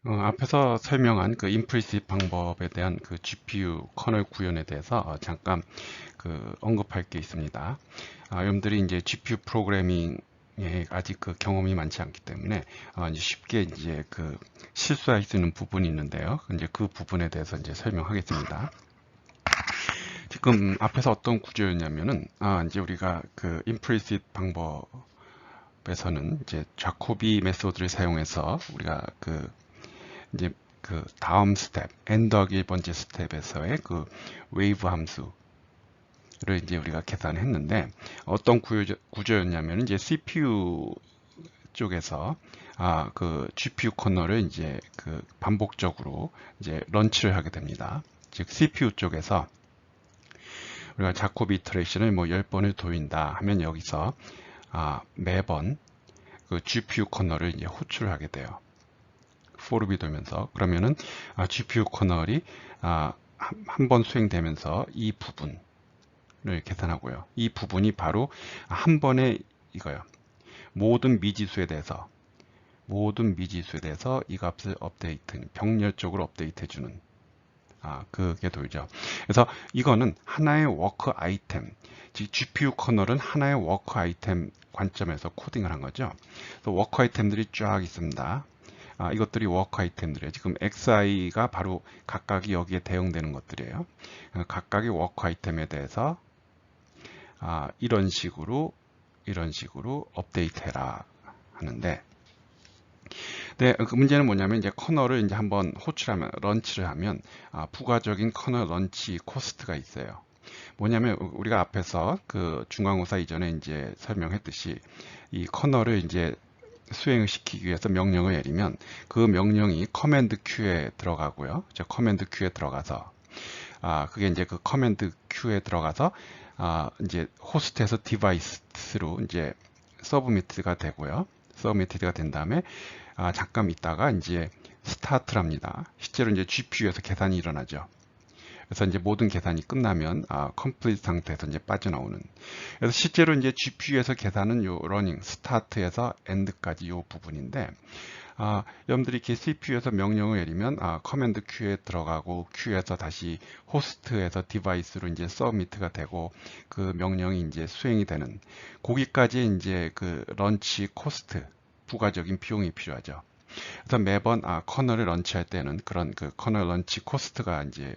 앞에서 설명한 그 implicit 방법에 대한 그 GPU 커널 구현에 대해서 잠깐 그 언급할 게 있습니다. 여러분들이 이제 GPU 프로그래밍에 아직 그 경험이 많지 않기 때문에 이제 쉽게 이제 그 실수할 수 있는 부분이 있는데요. 이제 그 부분에 대해서 이제 설명하겠습니다. 지금 앞에서 어떤 구조였냐면은 이제 우리가 그 implicit 방법에서는 이제 자코비 메소드를 사용해서 우리가 그 이제 그 다음 스텝, n 더하기 1번째 스텝에서의 그 웨이브 함수를 이제 우리가 계산했는데 어떤 구조였냐면 이제 CPU 쪽에서 그 GPU 커널을 이제 그 반복적으로 이제 런치를 하게 됩니다. 즉 CPU 쪽에서 우리가 자코비 이터레이션을 뭐 10번을 도인다 하면 여기서 매번 그 GPU 커널을 이제 호출을 하게 돼요. 포르비 돌면서 그러면은 GPU 커널이 한 번 수행되면서 이 부분을 계산하고요. 이 부분이 바로 한 번에 이거요. 모든 미지수에 대해서 이 값을 업데이트, 병렬적으로 업데이트 해주는 그게 돌죠. 그래서 이거는 하나의 워크 아이템, 즉 GPU 커널은 하나의 워크 아이템 관점에서 코딩을 한 거죠. 그래서 워크 아이템들이 쫙 있습니다. 이것들이 워크 아이템들이에요. 지금 XI가 바로 각각이 여기에 대응되는 것들이에요. 각각의 워크 아이템에 대해서 이런 식으로 업데이트해라 하는데, 네, 그 문제는 뭐냐면 이제 커널을 이제 한번 호출하면 런치를 하면 부가적인 커널 런치 코스트가 있어요. 뭐냐면 우리가 앞에서 그 중간고사 이전에 이제 설명했듯이 이 커널을 이제 수행을 시키기 위해서 명령을 내리면 그 명령이 커맨드 큐에 들어가고요. 저 커맨드 큐에 들어가서 그게 이제 그 커맨드 큐에 들어가서 이제 호스트에서 디바이스로 이제 서브미트가 되고요. 서브미트가 된 다음에 잠깐 있다가 이제 스타트를 합니다. 실제로 이제 GPU에서 계산이 일어나죠. 그래서 이제 모든 계산이 끝나면 컴플리트 상태에서 이제 빠져나오는. 그래서 실제로 이제 GPU에서 계산은 요 러닝 스타트에서 엔드까지 요 부분인데 여러분들이 이렇게 CPU에서 명령을 내리면 커맨드 큐에 들어가고 큐에서 다시 호스트에서 디바이스로 이제 서미트가 되고 그 명령이 이제 수행이 되는 거기까지 이제 그 런치 코스트 부가적인 비용이 필요하죠. 그래서 매번 커널을 런치할 때는 그런 그 커널 런치 코스트가 이제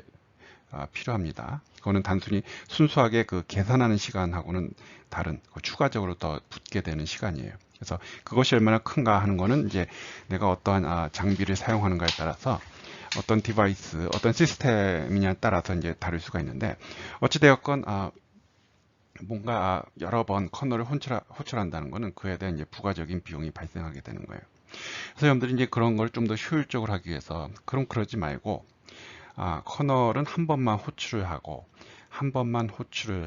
필요합니다. 이거는 단순히 순수하게 그 계산하는 시간하고는 다른 추가적으로 더 붙게 되는 시간이에요. 그래서 그것이 얼마나 큰가 하는 거는 이제 내가 어떠한 장비를 사용하는가에 따라서 어떤 디바이스, 어떤 시스템이냐에 따라서 이제 다를 수가 있는데 어찌되었건 뭔가 여러 번 커널을 호출한다는 것은 그에 대한 이제 부가적인 비용이 발생하게 되는 거예요. 그래서 여러분들이 이제 그런 걸 좀 더 효율적으로 하기 위해서 그러지 말고 커널은 한 번만 호출을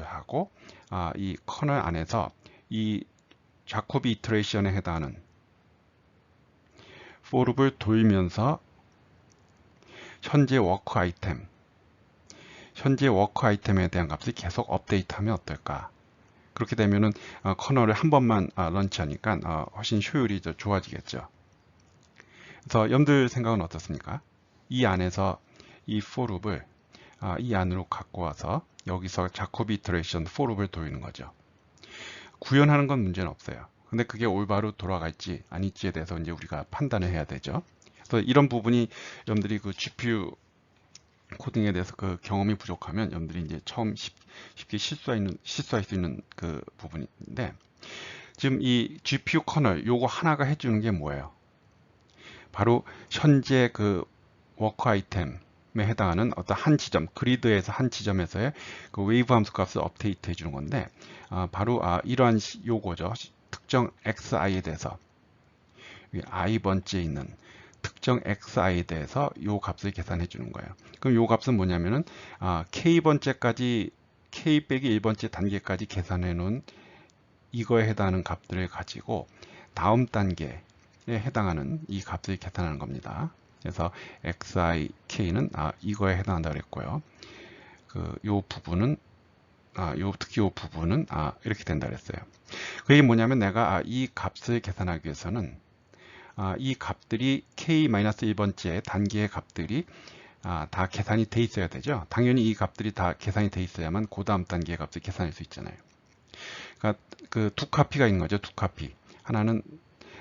하고 이 커널 안에서 이 자코비 이터레이션에 해당하는 포룹을 돌면서 현재 워크 아이템에 대한 값을 계속 업데이트하면 어떨까? 그렇게 되면은 커널을 한 번만 런치하니까 훨씬 효율이 더 좋아지겠죠. 그래서 여러분들 생각은 어떻습니까? 이 안에서 이 포룹을 이 안으로 갖고 와서 여기서 자코비 이터레이션 포룹을 돌리는 거죠. 구현하는 건 문제는 없어요. 근데 그게 올바로 돌아갈지 아닐지에 대해서 이제 우리가 판단을 해야 되죠. 그래서 이런 부분이 여러분들이 그 GPU 코딩에 대해서 그 경험이 부족하면 여러분들이 이제 처음 쉽게 실수할 수 있는 그 부분인데 지금 이 GPU 커널 요거 하나가 해주는 게 뭐예요? 바로 현재 그 워크 아이템에 해당하는 어떤 한 지점, 그리드에서 한 지점에서의 그 웨이브 함수 값을 업데이트 해주는 건데, 바로 이러한 요거죠. 특정xi에 대해서, i 번째에 있는 특정 xi에 대해서 요 값을 계산해 주는 거예요. 그럼 요 값은 뭐냐면은 k 번째까지 k 빼기 1번째 단계까지 계산해 놓은 이거에 해당하는 값들을 가지고 다음 단계에 해당하는 이 값을 계산하는 겁니다. 그래서 xik는 이거에 해당한다 그랬고요. 요 부분은 특히 요 부분은 이렇게 된다 그랬어요. 그게 뭐냐면 내가 이 값을 계산하기 위해서는 이 값들이 k-1번째 단계의 값들이 다 계산이 돼 있어야 되죠. 당연히 이 값들이 다 계산이 돼 있어야만 그 다음 단계의 값을 계산할 수 있잖아요. 그러니까 그 두 카피가 있는 거죠. 두 카피. 하나는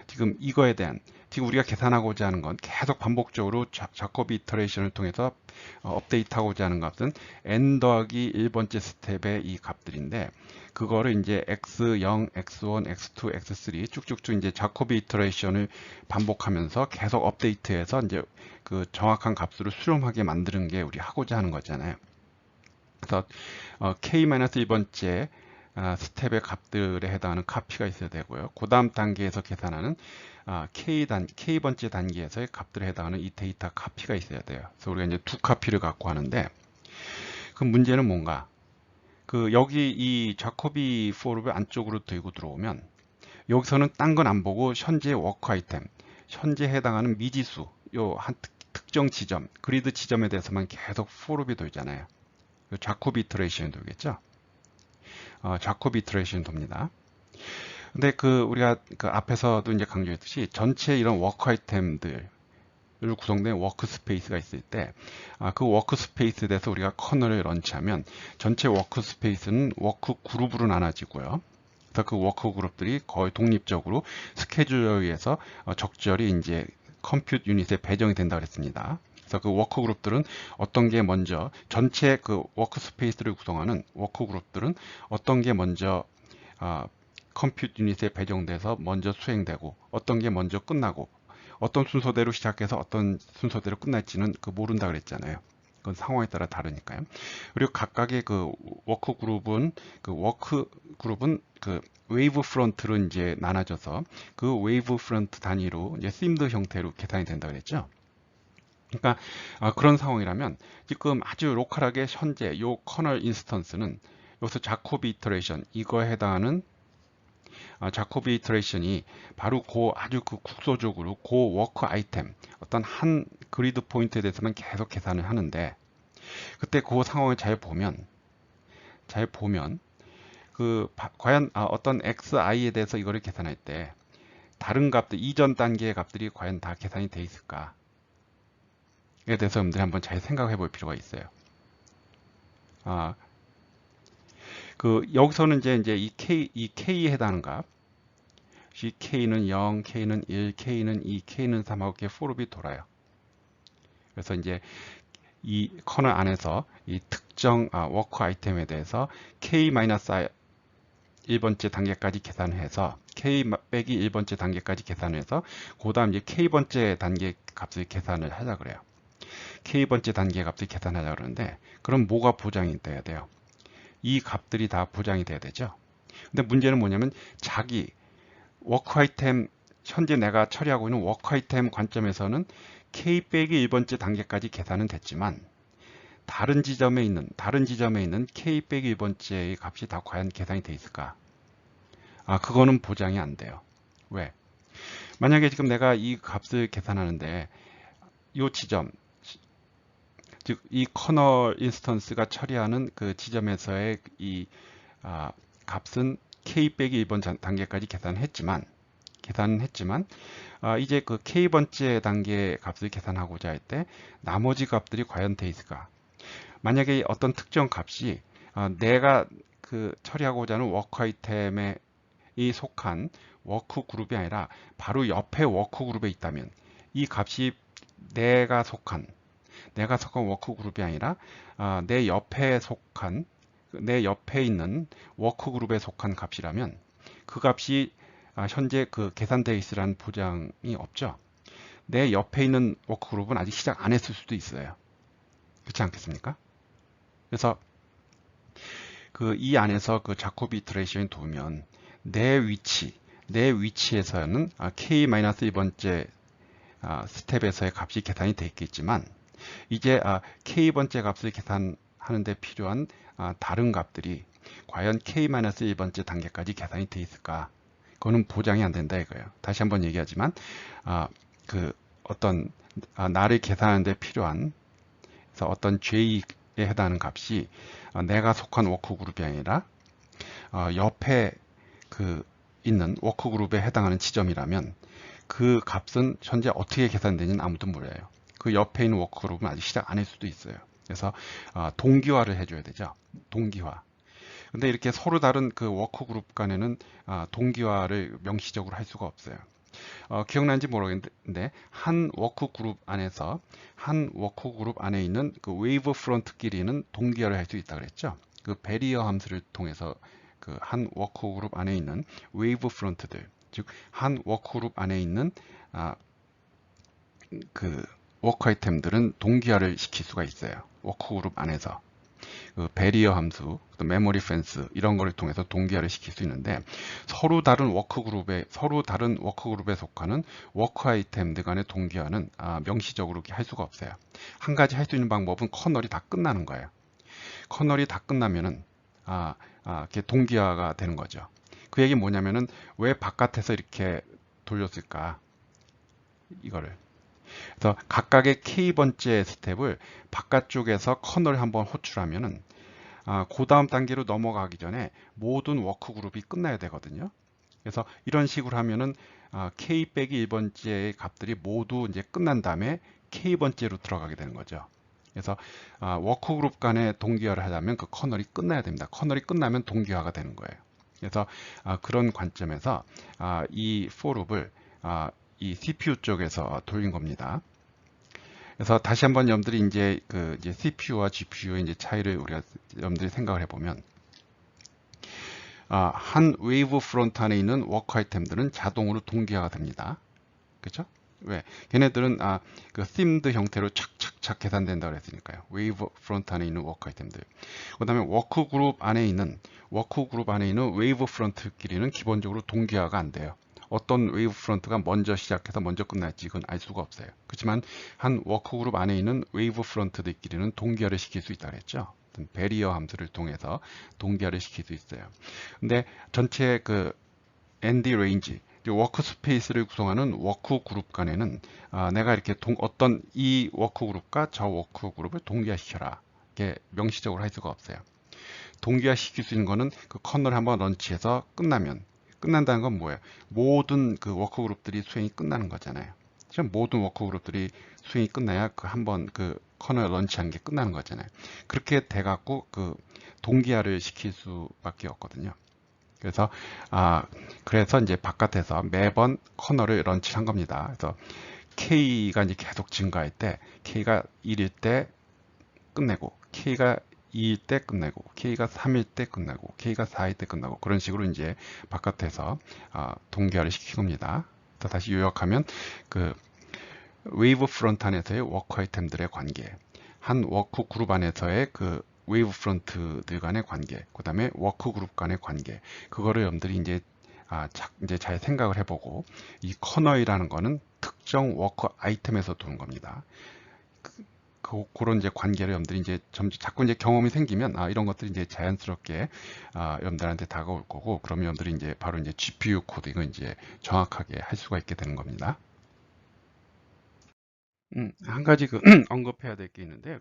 지금 이거에 대한 지금 우리가 계산하고자 하는 건 계속 반복적으로 자코비 이터레이션을 통해서 업데이트하고자 하는 값은 n 더하기 1번째 스텝의 이 값들인데 그거를 이제 x0, x1, x2, x3 쭉쭉쭉 이제 자코비 이터레이션을 반복하면서 계속 업데이트해서 이제 그 정확한 값으로 수렴하게 만드는 게 우리 하고자 하는 거잖아요. 그래서 k-1번째 스텝의 값들에 해당하는 카피가 있어야 되고요. 그 다음 단계에서 계산하는 K번째 단계에서의 값들에 해당하는 이 데이터 카피가 있어야 돼요. 그래서 우리가 이제 두 카피를 갖고 하는데 그 문제는 뭔가 여기 이 자코비 포를 안쪽으로 들고 들어오면 여기서는 딴 건 안 보고 현재 워크 아이템, 현재 해당하는 미지수, 요 한 특정 지점, 그리드 지점에 대해서만 계속 포룹이 돌잖아요. 자코비 이터레이션이 돌겠죠. 자코비 이터레이션이 돕니다. 근데 우리가 앞에서도 이제 강조했듯이 전체 이런 워크 아이템들 구성된 워크스페이스가 있을 때, 그 워크스페이스에 대해서 우리가 커널을 런치하면 전체 워크스페이스는 워크 그룹으로 나눠지고요. 그래서 그 워크 그룹들이 거의 독립적으로 스케줄러에 의해서 적절히 이제 컴퓨트 유닛에 배정이 된다고 했습니다. 그래서 그 워크 그룹들은 어떤 게 먼저 전체 그 워크스페이스를 구성하는 워크 그룹들은 어떤 게 먼저 컴퓨트 유닛에 배정돼서 먼저 수행되고 어떤 게 먼저 끝나고 어떤 순서대로 시작해서 어떤 순서대로 끝날지는 모른다 그랬잖아요. 그건 상황에 따라 다르니까요. 그리고 각각의 워크 그룹은 웨이브 프론트로 이제 나눠져서 그 웨이브 프론트 단위로 이제 심드 형태로 계산이 된다 그랬죠. 그러니까 그런 상황이라면 지금 아주 로컬하게 현재 요 커널 인스턴스는 여기서 자코비 이터레이션 이거에 해당하는 자코비 이터레이션이 바로 아주 국소적으로 워크 아이템 어떤 한 그리드 포인트에 대해서만 계속 계산을 하는데 그때 그 상황을 잘 보면 과연 어떤 xi에 대해서 이거를 계산할 때 다른 값들 이전 단계의 값들이 과연 다 계산이 돼 있을까에 대해서 여러분들이 한번 잘 생각해 볼 필요가 있어요. 여기서는 이제 이 K에 해당하는 값, K는 0, K는 1, K는 2, K는 3하고 이렇게 포룹이 돌아요. 그래서 이제 이 커널 안에서 이 특정 워크 아이템에 대해서 K-1번째 단계까지 계산해서 K 빼기 1번째 단계까지 계산해서 그 다음 이제 K번째 단계 값을 계산을 하자 그래요. K번째 단계 값을 계산하자 그러는데 그럼 뭐가 보장이 돼야 돼요? 이 값들이 다 보장이 돼야 되죠. 근데 문제는 뭐냐면 자기 워크 아이템 현재 내가 처리하고 있는 워크 아이템 관점에서는 K 빼기 1번째 단계까지 계산은 됐지만 다른 지점에 있는 K 빼기 1번째의 값이 다 과연 계산이 돼 있을까? 그거는 보장이 안 돼요. 왜? 만약에 지금 내가 이 값을 계산하는데 이 지점 즉 이 커널 인스턴스가 처리하는 그 지점에서의 이 값은 K 빼기 1번 단계까지 계산은 했지만 이제 그 K번째 단계 값을 계산하고자 할 때 나머지 값들이 과연 돼 있을까? 만약에 어떤 특정 값이 내가 처리하고자 하는 워크 아이템에 속한 워크 그룹이 아니라 바로 옆에 워크 그룹에 있다면 이 값이 내가 속한 워크 그룹이 아니라 내 옆에 있는 워크 그룹에 속한 값이라면 그 값이 현재 계산되어 있으라는 보장이 없죠. 내 옆에 있는 워크 그룹은 아직 시작 안 했을 수도 있어요. 그렇지 않겠습니까? 그래서 이 안에서 자코비 이터레이션이 도우면 내 위치에서는 K-1번째 스텝에서의 값이 계산이 되어 있겠지만 이제 K번째 값을 계산하는 데 필요한 다른 값들이 과연 K-1번째 단계까지 계산이 되어 있을까? 그거는 보장이 안 된다 이거예요. 다시 한번 얘기하지만 나를 계산하는 데 필요한 그래서 어떤 J에 해당하는 값이 내가 속한 워크 그룹이 아니라 옆에 있는 워크 그룹에 해당하는 지점이라면 그 값은 현재 어떻게 계산되는지는 아무도 몰라요. 그 옆에 있는 워크그룹은 아직 시작 안 할 수도 있어요. 그래서 동기화를 해줘야 되죠. 동기화. 근데 이렇게 서로 다른 그 워크그룹 간에는 동기화를 명시적으로 할 수가 없어요. 기억나는지 모르겠는데 한 워크그룹 안에 있는 그 웨이브 프론트끼리는 동기화를 할 수 있다 그랬죠. 그 베리어 함수를 통해서 그 한 워크그룹 안에 있는 웨이브 프론트들, 즉 한 워크그룹 안에 있는 그 워크 아이템들은 동기화를 시킬 수가 있어요. 워크그룹 안에서. 그 베리어 함수, 메모리 펜스 이런 거를 통해서 동기화를 시킬 수 있는데 서로 다른 워크그룹에 속하는 워크 아이템들 간의 동기화는 명시적으로 할 수가 없어요. 한 가지 할 수 있는 방법은 커널이 다 끝나는 거예요. 커널이 다 끝나면은 이렇게 동기화가 되는 거죠. 그 얘기 뭐냐면은 왜 바깥에서 이렇게 돌렸을까? 이거를. 그래서 각각의 K번째 스텝을 바깥쪽에서 커널을 한번 호출하면은 그 다음 단계로 넘어가기 전에 모든 워크그룹이 끝나야 되거든요. 그래서 이런 식으로 하면은 K 빼기 1번째의 값들이 모두 이제 끝난 다음에 K번째로 들어가게 되는 거죠. 그래서 워크그룹 간의 동기화를 하려면 그 커널이 끝나야 됩니다. 커널이 끝나면 동기화가 되는 거예요. 그래서 그런 관점에서 이 forloop을 이 CPU 쪽에서 돌린 겁니다. 그래서 다시 한번 여러분들이 이제 CPU와 GPU의 이제 차이를 우리가 여러분들이 생각을 해보면 한 웨이브 프론트 안에 있는 워크 아이템들은 자동으로 동기화가 됩니다. 그렇죠? 왜? 걔네들은 그 themed 형태로 착착착 계산된다고 그랬으니까요. 웨이브 프론트 안에 있는 워크 아이템들. 그다음에 워크그룹 안에 있는 웨이브 프론트끼리는 기본적으로 동기화가 안 돼요. 어떤 웨이브 프론트가 먼저 시작해서 먼저 끝날지 이건 알 수가 없어요. 그렇지만 한 워크그룹 안에 있는 웨이브 프론트들끼리는 동기화를 시킬 수 있다 그랬죠. 베리어 함수를 통해서 동기화를 시킬 수 있어요. 근데 전체 그 ND 레인지 워크스페이스를 구성하는 워크그룹 간에는 내가 이렇게 어떤 이 워크그룹과 저 워크그룹을 동기화시켜라 이렇게 명시적으로 할 수가 없어요. 동기화시킬 수 있는 거는 그 커널을 한번 런치해서 끝난다는 건 뭐예요? 모든 그 워크그룹들이 수행이 끝나는 거잖아요. 모든 워크그룹들이 수행이 끝나야 그 한번 그 커널 런치한 게 끝나는 거잖아요. 그렇게 돼갖고 그 동기화를 시킬 수밖에 없거든요. 그래서 이제 바깥에서 매번 커널을 런치한 겁니다. 그래서 K가 이제 계속 증가할 때 K가 1일 때 끝내고 K가 2일 때 끝내고 K가 3일 때 끝내고 K가 4일 때 끝나고 그런 식으로 이제 바깥에서 동기화를 시킨 겁니다. 다시 요약하면 그 웨이브 프론트 안에서의 워크 아이템들의 관계, 한 워크 그룹 안에서의 그 웨이브 프론트들 간의 관계, 그 다음에 워크 그룹 간의 관계, 그거를 여러분들이 이제 잘 생각을 해보고 이 커널이라는 거는 특정 워크 아이템에서 도는 겁니다. 그런 이제 관계를 여러분들이 이제 자꾸 이제 경험이 생기면 이런 것들이 이제 자연스럽게 여러분들한테 다가올 거고 그러면 여러분들이 이제 바로 이제 GPU 코딩을 이제 정확하게 할 수가 있게 되는 겁니다. 한 가지 언급해야 될 게 있는데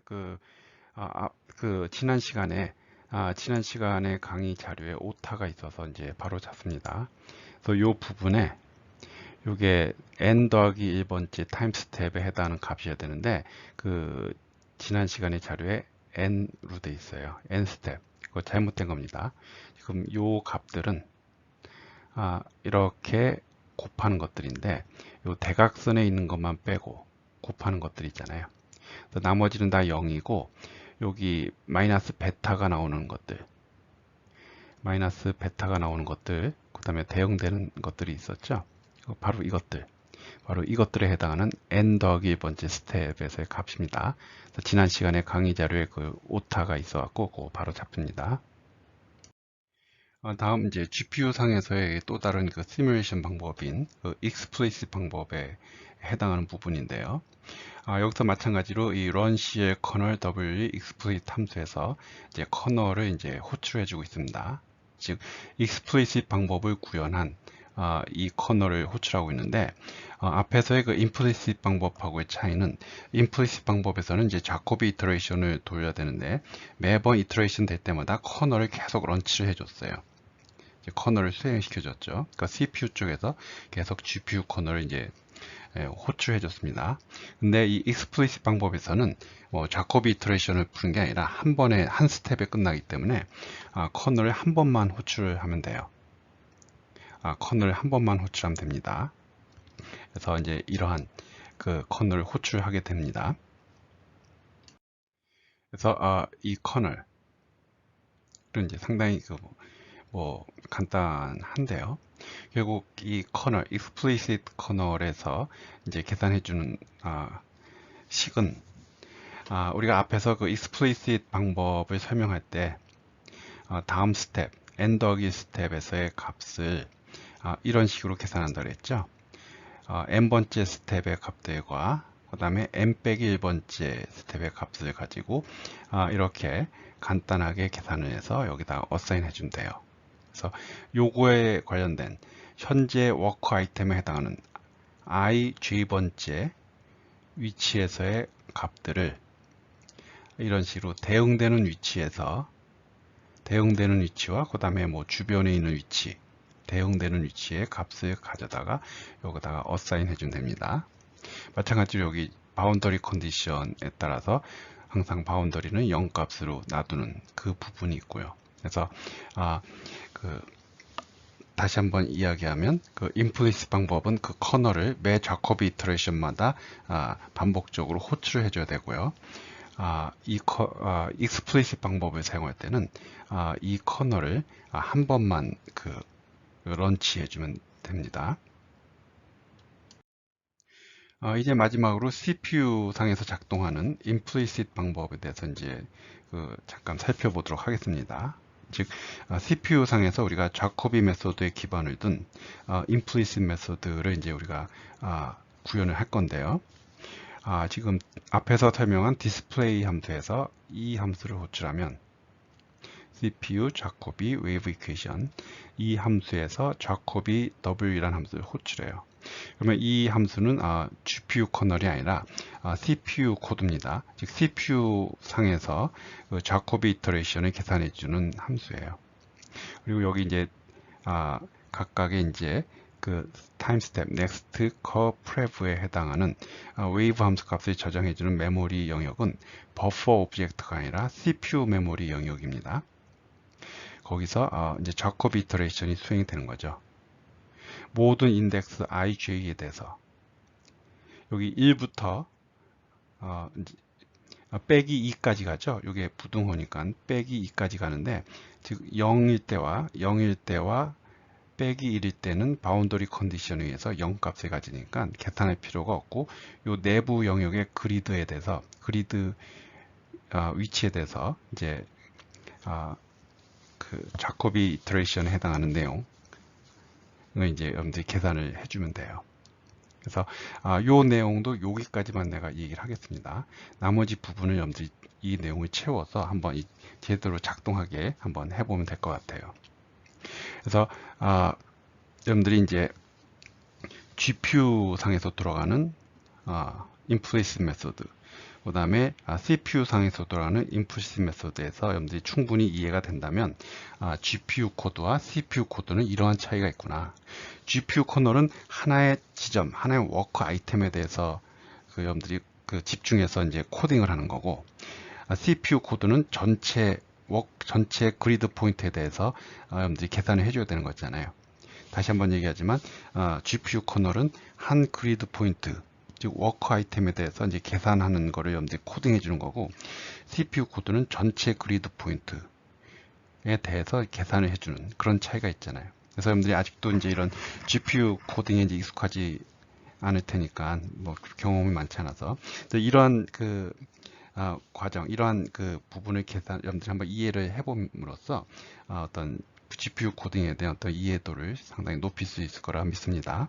지난 시간에 강의 자료에 오타가 있어서 이제 바로 잡습니다. 그래서 요 부분에 요게 n 더하기 1번째 타임 스텝에 해당하는 값이어야 되는데 지난 시간의 자료에 n로 돼 있어요. n 스텝. 그거 잘못된 겁니다. 지금 요 값들은 이렇게 곱하는 것들인데 요 대각선에 있는 것만 빼고 곱하는 것들 있잖아요. 나머지는 다 0이고 여기 마이너스 베타가 나오는 것들 그 다음에 대응되는 것들이 있었죠. 바로 이것들에 해당하는 n 더하기 1번째 스텝에서의 값입니다. 지난 시간에 강의 자료에 그 오타가 있어갖고 그거 바로 잡힙니다. 다음 이제 GPU 상에서의 또 다른 그 시뮬레이션 방법인 그 explicit 방법에 해당하는 부분인데요. 여기서 마찬가지로 이 runCL kernel w explicit 함수에서 이제 커널을 이제 호출해주고 있습니다. 즉 explicit 방법을 구현한 이 커널을 호출하고 있는데 앞에서의 그 implicit 방법하고의 차이는 implicit 방법에서는 이제 자코비 이터레이션을 돌려야 되는데 매번 이터레이션 될 때마다 커널을 계속 런치를 해줬어요. 이제 커널을 수행시켜줬죠. 그러니까 CPU 쪽에서 계속 GPU 커널을 이제 호출해 줬습니다. 근데 이 explicit 방법에서는 뭐 자코비 이터레이션을 푸는 게 아니라 한 번에 한 스텝에 끝나기 때문에 커널을 한 번만 호출을 하면 돼요. 커널을 한 번만 호출하면 됩니다. 그래서 이제 이러한 그 커널을 호출하게 됩니다. 그래서 이 커널은 이제 상당히 뭐 간단한데요. 결국 이 커널, explicit 커널에서 이제 계산해주는 식은 우리가 앞에서 그 explicit 방법을 설명할 때 다음 스텝, n 더하기 스텝에서의 값을 이런 식으로 계산한다고 했죠. n번째 스텝의 값들과 그 다음에 n 빼기 1번째 스텝의 값을 가지고 이렇게 간단하게 계산을 해서 여기다 어사인 해주면 돼요. 그래서 요거에 관련된 현재 워크 아이템에 해당하는 i, j번째 위치에서의 값들을 이런 식으로 대응되는 위치에서 대응되는 위치와 그 다음에 뭐 주변에 있는 위치 대응되는 위치의 값을 가져다가 여기다가 어사인 해주면 됩니다. 마찬가지로 여기 바운더리 컨디션에 따라서 항상 바운더리는 0 값으로 놔두는 그 부분이 있고요. 그래서 다시 한번 이야기하면 그 implicit 방법은 그 커널을 매 자코비 이터레이션마다 반복적으로 호출을 해줘야 되고요. explicit 방법을 사용할 때는 이 커널을 한 번만 런치 해주면 됩니다. 이제 마지막으로 CPU 상에서 작동하는 implicit 방법에 대해서 이제 잠깐 살펴보도록 하겠습니다. 즉 CPU 상에서 우리가 자코비 메소드에 기반을 둔 implicit 메소드를 이제 우리가 구현을 할 건데요. 지금 앞에서 설명한 display 함수에서 이 함수를 호출하면 CPU 자코비 웨이브 이퀘이션 이 함수에서 자코비 W라는 함수를 호출해요. 그러면 이 함수는 GPU 커널이 아니라 CPU 코드입니다. 즉 CPU 상에서 그 자코비 이터레이션을 계산해 주는 함수예요. 그리고 여기 이제 각각의 이제 그 타임 스텝, 넥스트, 커, 프레브에 해당하는 웨이브 함수 값을 저장해 주는 메모리 영역은 버퍼 오브젝트가 아니라 CPU 메모리 영역입니다. 거기서 이제 자코비 이터레이션이 수행이 되는 거죠. 모든 인덱스 ij에 대해서 여기 1부터 빼기 2까지 가죠. 이게 부등호니까 빼기 2까지 가는데 즉 0일 때와 빼기 1일 때는 바운더리 컨디션에 의해서 0 값을 가지니까 계산할 필요가 없고 요 내부 영역의 그리드에 대해서 위치에 대해서 이제 그 자코비 이터레이션에 해당하는 내용 이제 여러분들이 계산을 해주면 돼요. 그래서 요 내용도 여기까지만 내가 얘기를 하겠습니다. 나머지 부분을 여러분들이 이 내용을 채워서 한번 제대로 작동하게 한번 해보면 될 것 같아요. 그래서 여러분들이 이제 GPU 상에서 돌아가는 implicit 메소드, 그 다음에 CPU 상에서 돌아가는 implicit 메소드에서 여러분들이 충분히 이해가 된다면 GPU 코드와 CPU 코드는 이러한 차이가 있구나. GPU 커널은 하나의 지점, 하나의 워크 아이템에 대해서 여러분들이 집중해서 이제 코딩을 하는 거고, CPU 코드는 전체 그리드 포인트에 대해서 여러분들이 계산을 해줘야 되는 거잖아요. 다시 한번 얘기하지만 GPU 커널은 한 그리드 포인트, 즉 워크 아이템에 대해서 이제 계산하는 거를 여러분들이 코딩해 주는 거고, CPU 코드는 전체 그리드 포인트에 대해서 계산을 해주는 그런 차이가 있잖아요. 그래서 여러분들이 아직도 이제 이런 GPU 코딩에 이제 익숙하지 않을 테니까 뭐 경험이 많지 않아서 이러한 과정, 이러한 부분을 여러분들이 한번 이해를 해봄으로써 어떤 GPU 코딩에 대한 어떤 이해도를 상당히 높일 수 있을 거라 믿습니다.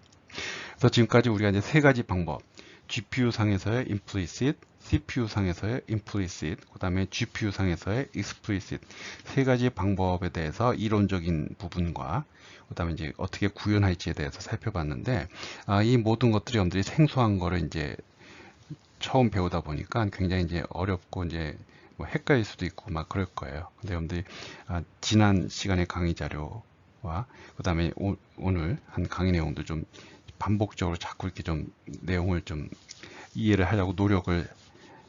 그래서 지금까지 우리가 이제 세 가지 방법, GPU 상에서의 implicit, CPU 상에서의 implicit, 그 다음에 GPU 상에서의 explicit 세 가지 방법에 대해서 이론적인 부분과 그 다음에 이제 어떻게 구현할지에 대해서 살펴봤는데, 이 모든 것들이 여러분들이 생소한 거를 이제 처음 배우다 보니까 굉장히 이제 어렵고 이제 뭐 헷갈릴 수도 있고 막 그럴 거예요. 근데 여러분들이 지난 시간의 강의 자료 그 다음에 오늘 한 강의 내용도 좀 반복적으로 자꾸 이렇게 좀 내용을 좀 이해를 하려고 노력을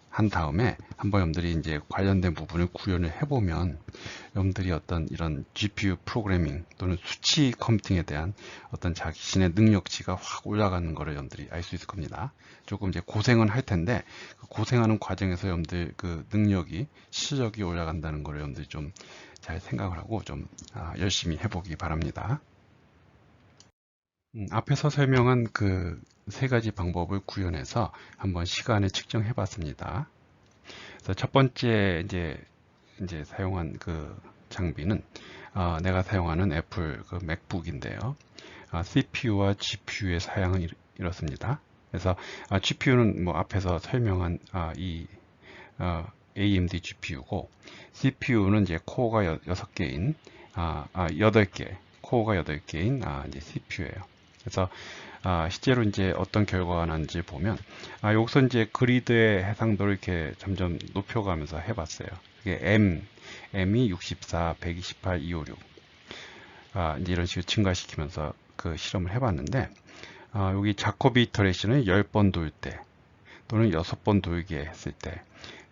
한 다음에 한번 여러분들이 이제 관련된 부분을 구현을 해보면 여러분들이 어떤 이런 GPU 프로그래밍 또는 수치 컴퓨팅에 대한 어떤 자신의 능력치가 확 올라가는 것을 여러분들이 알 수 있을 겁니다. 조금 이제 고생은 할 텐데 그 고생하는 과정에서 여러분들 그 능력이 실력이 올라간다는 것을 여러분들이 좀 잘 생각을 하고 좀 열심히 해보기 바랍니다. 앞에서 설명한 그 세 가지 방법을 구현해서 한번 시간을 측정해 봤습니다. 그래서 첫 번째 이제 사용한 그 장비는 내가 사용하는 애플 그 맥북인데요. CPU와 GPU의 사양은 이렇습니다. 그래서 GPU는 뭐 앞에서 설명한 이 AMD GPU고 CPU는 이제 코어가 6개인 8개 코어가 8개인 이제 CPU예요. 그래서 실제로 이제 어떤 결과가 나는지 보면 여기서 이제 그리드의 해상도를 이렇게 점점 높여가면서 해봤어요. 이게 M이 64, 128, 256 이제 이런 식으로 증가시키면서 그 실험을 해봤는데 여기 자코비 이터레이션을 10번 돌 때 또는 6번 돌게 했을 때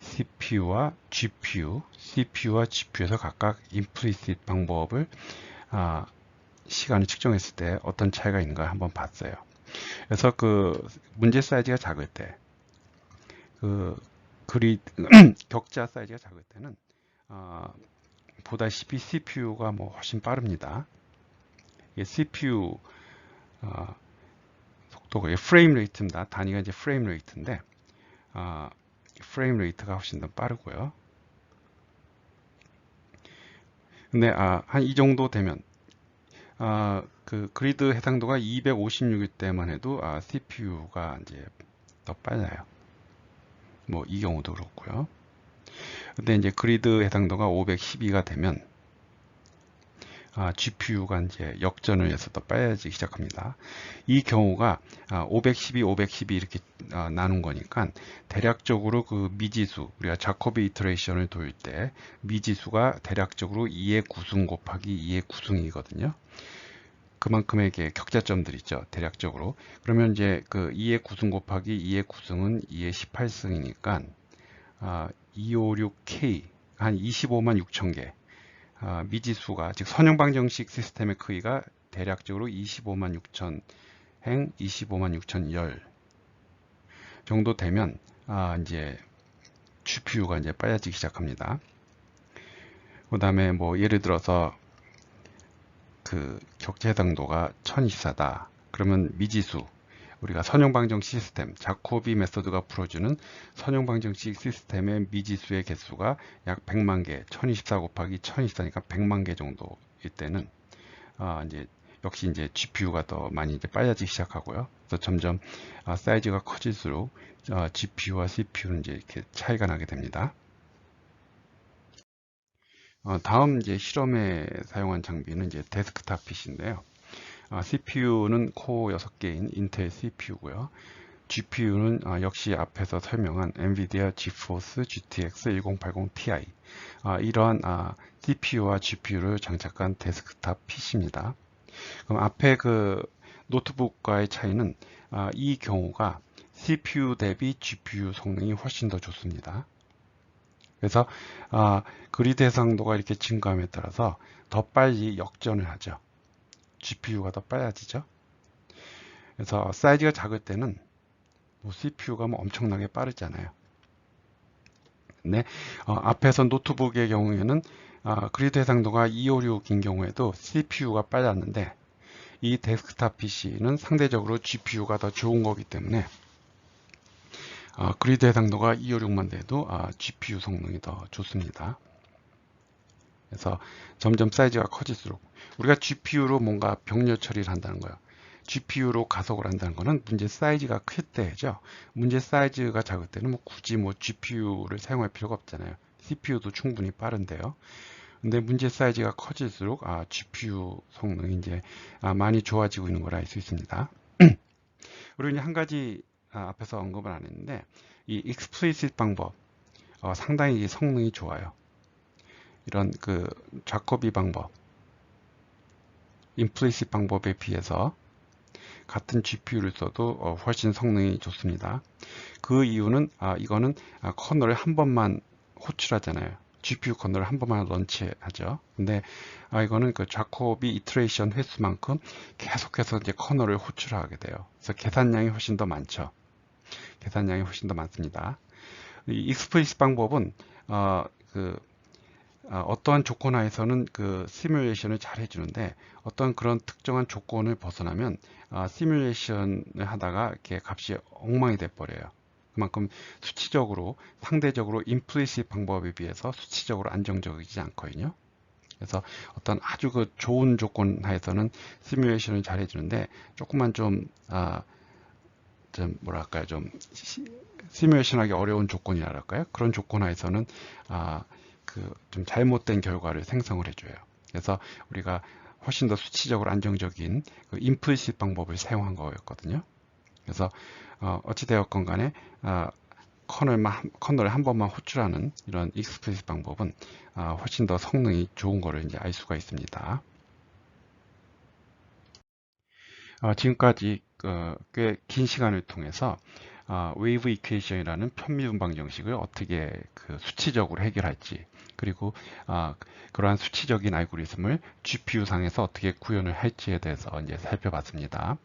CPU와 GPU에서 각각 임플리시트 방법을 시간을 측정했을 때 어떤 차이가 있는가 한번 봤어요. 그래서 그 문제 사이즈가 작을 때, 그 격자 사이즈가 작을 때는 보다시피 CPU가 뭐 훨씬 빠릅니다. 이게 CPU 속도가 프레임 레이트입니다. 단위가 이제 프레임 레이트인데 프레임 레이트가 훨씬 더 빠르고요. 근데 한 이 정도 되면 그 그리드 해상도가 256일 때만 해도 CPU가 이제 더 빨라요. 뭐 이 경우도 그렇고요. 근데 이제 그리드 해상도가 512가 되면 GPU가 이제 역전을 해서 더 빨라지기 시작합니다. 이 경우가 512 이렇게 나눈 거니까 대략적으로 그 미지수, 우리가 자코비 이터레이션을 돌 때 미지수가 대략적으로 2의 구승 곱하기 2의 구승이거든요. 그만큼의 격자점들 있죠. 대략적으로. 그러면 이제 그 2의 구승 곱하기 2의 구승은 2의 18승이니까 256K 한 25만 6천 개 미지수가 즉 선형방정식 시스템의 크기가 대략적으로 25만 6천 행 25만 6천 열 정도 되면 이제 GPU가 이제 빨라지기 시작합니다. 그 다음에 뭐 예를 들어서 그 격자 해상도가 1024다. 그러면 미지수 우리가 선형방정식 시스템 자코비 메소드가 풀어주는 선형방정식 시스템의 미지수의 개수가 약 100만 개 1024 곱하기 1024니까 100만 개 정도일 때는 이제 역시 이제 GPU가 더 많이 이제 빨라지기 시작하고요. 그래서 점점 사이즈가 커질수록 GPU와 CPU는 이제 이렇게 차이가 나게 됩니다. 다음 이제 실험에 사용한 장비는 이제 데스크탑 PC인데요. CPU는 코어 6개인 인텔 CPU고요. GPU는 역시 앞에서 설명한 NVIDIA GeForce GTX 1080 Ti 이러한 CPU와 GPU를 장착한 데스크탑 PC입니다. 그럼 앞에 그 노트북과의 차이는 이 경우가 CPU 대비 GPU 성능이 훨씬 더 좋습니다. 그래서 그리드 해상도가 이렇게 증가함에 따라서 더 빨리 역전을 하죠. GPU가 더 빨라지죠. 그래서 사이즈가 작을 때는 뭐 CPU가 뭐 엄청나게 빠르잖아요. 근데 앞에서 노트북의 경우에는 그리드 해상도가 256인 경우에도 CPU가 빨랐는데 이 데스크탑 PC는 상대적으로 GPU가 더 좋은 거기 때문에 그리드 해상도가 256만 돼도 GPU 성능이 더 좋습니다. 그래서 점점 사이즈가 커질수록 우리가 GPU로 뭔가 병렬 처리를 한다는 거예요. GPU로 가속을 한다는 거는 문제 사이즈가 클 때죠. 문제 사이즈가 작을 때는 뭐 굳이 뭐 GPU를 사용할 필요가 없잖아요. CPU도 충분히 빠른데요. 근데 문제 사이즈가 커질수록 GPU 성능이 이제 많이 좋아지고 있는 걸 알 수 있습니다. 그리고 이제 한 가지 앞에서 언급을 안 했는데 이 explicit 방법 상당히 성능이 좋아요. 이런 그 자코비 방법 implicit 방법에 비해서 같은 GPU를 써도 훨씬 성능이 좋습니다. 그 이유는 이거는 커널을 한 번만 호출하잖아요. GPU 커널을 한 번만 런치하죠. 근데 이거는 그 자코비 이터레이션 횟수만큼 계속해서 이제 커널을 호출하게 돼요. 그래서 계산량이 훨씬 더 많죠. 계산량이 훨씬 더 많습니다. 이 익스플리시트 방법은 어떠한 조건 하에서는 그 시뮬레이션을 잘 해주는데 어떤 그런 특정한 조건을 벗어나면 시뮬레이션을 하다가 이렇게 값이 엉망이 돼 버려요. 그만큼 수치적으로 상대적으로 임플리시트 방법에 비해서 수치적으로 안정적이지 않거든요. 그래서 어떤 아주 그 좋은 조건 하에서는 시뮬레이션을 잘 해주는데 조금만 좀 뭐랄까요, 좀 시뮬레이션하기 어려운 조건이랄까요? 그런 조건 하에서는 좀 잘못된 결과를 생성을 해줘요. 그래서 우리가 훨씬 더 수치적으로 안정적인 그 임플리시트 방법을 사용한 거였거든요. 그래서 어찌되었건 간에 커널을 한 번만 호출하는 이런 익스플리시트 방법은 훨씬 더 성능이 좋은 거를 이제 알 수가 있습니다. 지금까지 꽤 긴 시간을 통해서 웨이브 이퀘이션이라는 편미분방 정식을 어떻게 그 수치적으로 해결할지, 그리고 그러한 수치적인 알고리즘을 GPU 상에서 어떻게 구현을 할지에 대해서 이제 살펴봤습니다.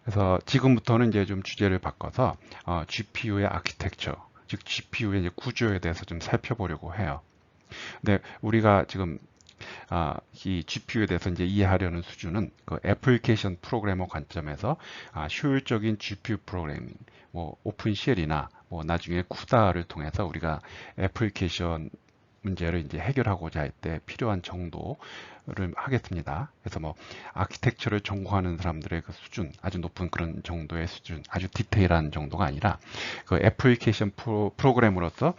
그래서 지금부터는 이제 좀 주제를 바꿔서 GPU의 아키텍처, 즉 GPU의 이제 구조에 대해서 좀 살펴보려고 해요. 근데 우리가 지금 이 GPU에 대해서 이제 이해하려는 수준은 그 애플리케이션 프로그래머 관점에서 효율적인 GPU 프로그래밍, 뭐 오픈CL이나 뭐 나중에 쿠다를 통해서 우리가 애플리케이션 문제를 이제 해결하고자 할 때 필요한 정도를 하겠습니다. 그래서 뭐 아키텍처를 전공하는 사람들의 그 수준, 아주 높은 그런 정도의 수준, 아주 디테일한 정도가 아니라 그 애플리케이션 프로그램으로서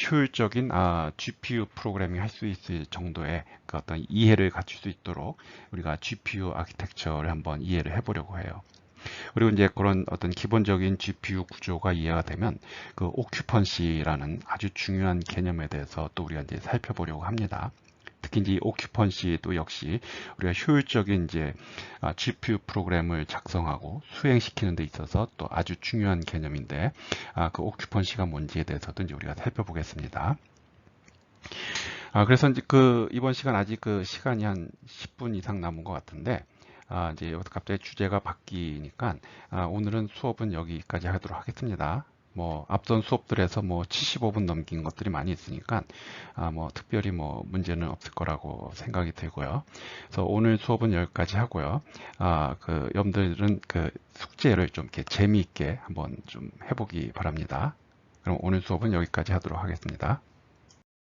효율적인 GPU 프로그래밍 할 수 있을 정도의 그 어떤 이해를 갖출 수 있도록 우리가 GPU 아키텍처를 한번 이해를 해보려고 해요. 그리고 이제 그런 어떤 기본적인 GPU 구조가 이해가 되면 그 오큐펀시라는 아주 중요한 개념에 대해서 또 우리가 이제 살펴보려고 합니다. 특히 이제 오큐펀시도 역시 우리가 효율적인 이제 GPU 프로그램을 작성하고 수행시키는 데 있어서 또 아주 중요한 개념인데 그 오큐펀시가 뭔지에 대해서도 이제 우리가 살펴보겠습니다. 그래서 이제 이번 시간 아직 그 시간이 한 10분 이상 남은 것 같은데 이제 여기서 갑자기 주제가 바뀌니까 오늘은 수업은 여기까지 하도록 하겠습니다. 뭐 앞선 수업들에서 뭐 75분 넘긴 것들이 많이 있으니까 뭐 특별히 뭐 문제는 없을 거라고 생각이 들고요. 그래서 오늘 수업은 여기까지 하고요. 여러분들은 그 숙제를 좀 이렇게 재미있게 한번 좀 해보기 바랍니다. 그럼 오늘 수업은 여기까지 하도록 하겠습니다.